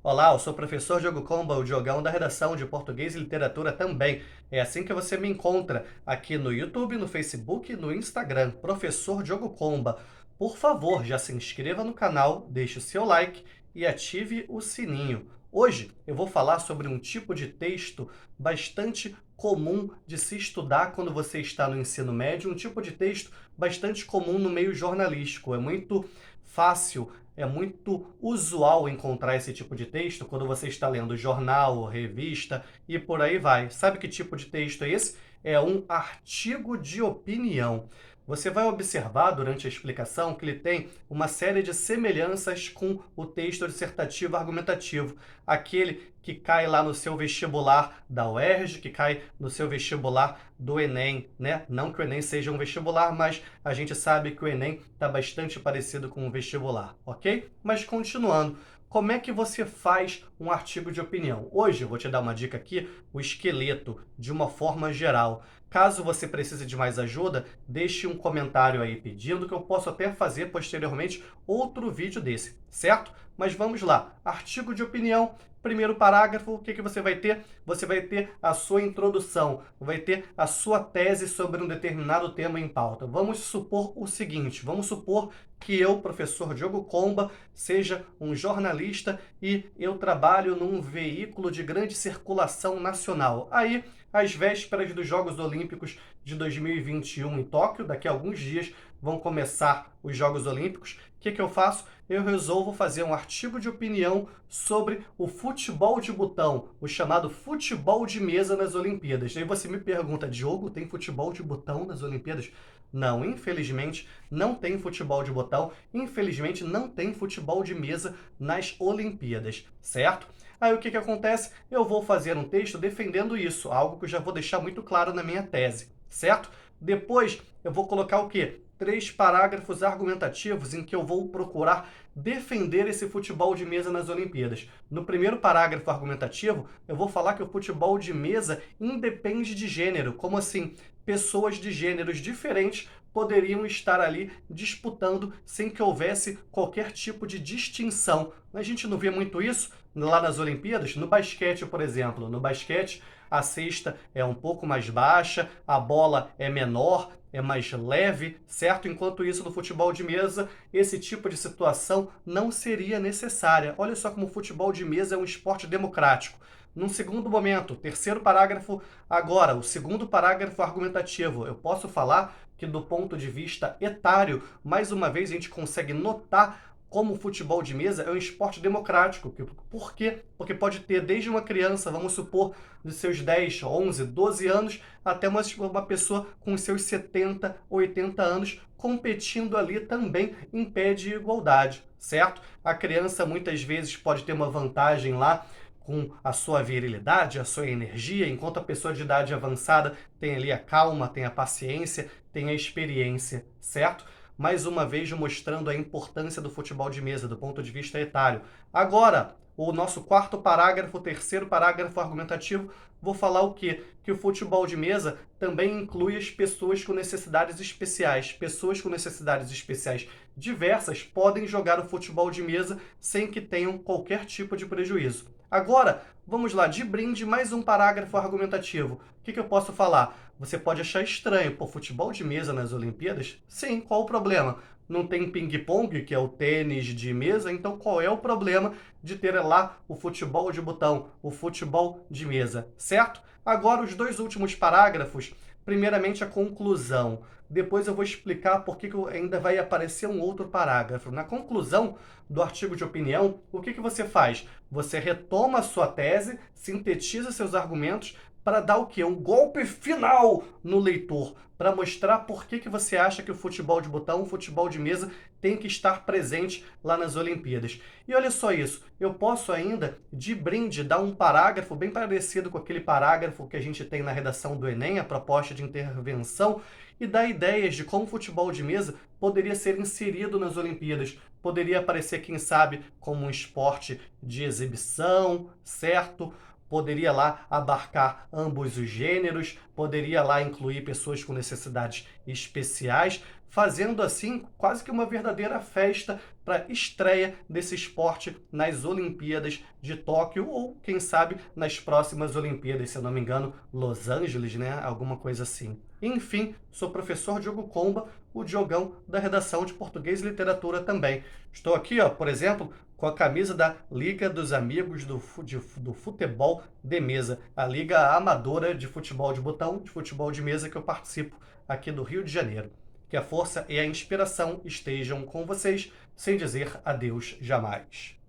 Olá, eu sou o professor Diogo Comba, o Diogão da redação de Português e Literatura também. É assim que você me encontra aqui no YouTube, no Facebook e no Instagram, Professor Diogo Comba. Por favor, já se inscreva no canal, deixe o seu like e ative o sininho. Hoje eu vou falar sobre um tipo de texto bastante comum de se estudar quando você está no ensino médio, um tipo de texto bastante comum no meio jornalístico. É muito fácil, é muito usual encontrar esse tipo de texto quando você está lendo jornal, revista e por aí vai. Sabe que tipo de texto é esse? É um artigo de opinião. Você vai observar durante a explicação que ele tem uma série de semelhanças com o texto dissertativo argumentativo, aquele que cai lá no seu vestibular da UERJ, que cai no seu vestibular do Enem, né? Não que o Enem seja um vestibular, mas a gente sabe que o Enem está bastante parecido com o vestibular, ok? Mas continuando, como é que você faz um artigo de opinião? Hoje eu vou te dar uma dica aqui, o esqueleto, de uma forma geral. Caso você precise de mais ajuda, deixe um comentário aí pedindo que eu posso até fazer posteriormente outro vídeo desse, certo? Mas vamos lá, artigo de opinião. Primeiro parágrafo, o que você vai ter? Você vai ter a sua introdução, vai ter a sua tese sobre um determinado tema em pauta. Vamos supor o seguinte, vamos supor que eu, professor Diogo Comba, seja um jornalista e eu trabalho num veículo de grande circulação nacional. Aí, às vésperas dos Jogos Olímpicos de 2021 em Tóquio, daqui a alguns dias vão começar os Jogos Olímpicos, o que eu faço? Eu resolvo fazer um artigo de opinião sobre o futebol de botão, o chamado futebol de mesa nas Olimpíadas. Aí você me pergunta, Diogo, tem futebol de botão nas Olimpíadas? Não, infelizmente não tem futebol de botão, infelizmente não tem futebol de mesa nas Olimpíadas, certo? Aí o que acontece? Eu vou fazer um texto defendendo isso, algo que eu já vou deixar muito claro na minha tese, certo? Depois eu vou colocar o quê? 3 parágrafos argumentativos em que eu vou procurar defender esse futebol de mesa nas Olimpíadas. No primeiro parágrafo argumentativo, eu vou falar que o futebol de mesa independe de gênero. Como assim? Pessoas de gêneros diferentes poderiam estar ali disputando sem que houvesse qualquer tipo de distinção. A gente não vê muito isso lá nas Olimpíadas? No basquete, por exemplo. No basquete, a cesta é um pouco mais baixa, a bola é menor, é mais leve, certo? Enquanto isso, no futebol de mesa, esse tipo de situação não seria necessária. Olha só como o futebol de mesa é um esporte democrático. Num segundo momento, terceiro parágrafo agora, o segundo parágrafo argumentativo, eu posso falar que do ponto de vista etário, mais uma vez a gente consegue notar como o futebol de mesa é um esporte democrático. Por quê? Porque pode ter desde uma criança, vamos supor, de seus 10, 11, 12 anos, até uma pessoa com seus 70, 80 anos, competindo ali também em pé de igualdade, certo? A criança muitas vezes pode ter uma vantagem lá com a sua virilidade, a sua energia, enquanto a pessoa de idade avançada tem ali a calma, tem a paciência, tem a experiência, certo? Mais uma vez mostrando a importância do futebol de mesa do ponto de vista etário. Agora, o nosso quarto parágrafo, o terceiro parágrafo argumentativo, vou falar o quê? Que o futebol de mesa também inclui as pessoas com necessidades especiais. Pessoas com necessidades especiais diversas podem jogar o futebol de mesa sem que tenham qualquer tipo de prejuízo. Agora, vamos lá, de brinde, mais um parágrafo argumentativo. O que eu posso falar? Você pode achar estranho, pô, futebol de mesa nas Olimpíadas? Sim, qual o problema? Não tem ping-pong, que é o tênis de mesa, então qual é o problema de ter lá o futebol de botão, o futebol de mesa, certo? Agora, os dois últimos parágrafos, primeiramente a conclusão. Depois eu vou explicar por que ainda vai aparecer um outro parágrafo. Na conclusão do artigo de opinião, o que você faz? Você retoma a sua tese, sintetiza seus argumentos para dar o quê? Um golpe final no leitor, para mostrar por que você acha que o futebol de botão, o futebol de mesa, tem que estar presente lá nas Olimpíadas. E olha só isso, eu posso ainda, de brinde, dar um parágrafo bem parecido com aquele parágrafo que a gente tem na redação do Enem, a proposta de intervenção, e dar ideias de como o futebol de mesa poderia ser inserido nas Olimpíadas. Poderia aparecer, quem sabe, como um esporte de exibição, certo? Poderia lá abarcar ambos os gêneros, poderia lá incluir pessoas com necessidades especiais, fazendo assim quase que uma verdadeira festa para estreia desse esporte nas Olimpíadas de Tóquio ou, quem sabe, nas próximas Olimpíadas, se eu não me engano, Los Angeles, né? Alguma coisa assim. Enfim, sou professor Diogo Comba, o Diogão da redação de Português e Literatura também. Estou aqui, ó, por exemplo, com a camisa da Liga dos Amigos do Futebol de Mesa, a Liga Amadora de Futebol de Botão, de Futebol de Mesa que eu participo aqui do Rio de Janeiro. Que a força e a inspiração estejam com vocês, sem dizer adeus jamais.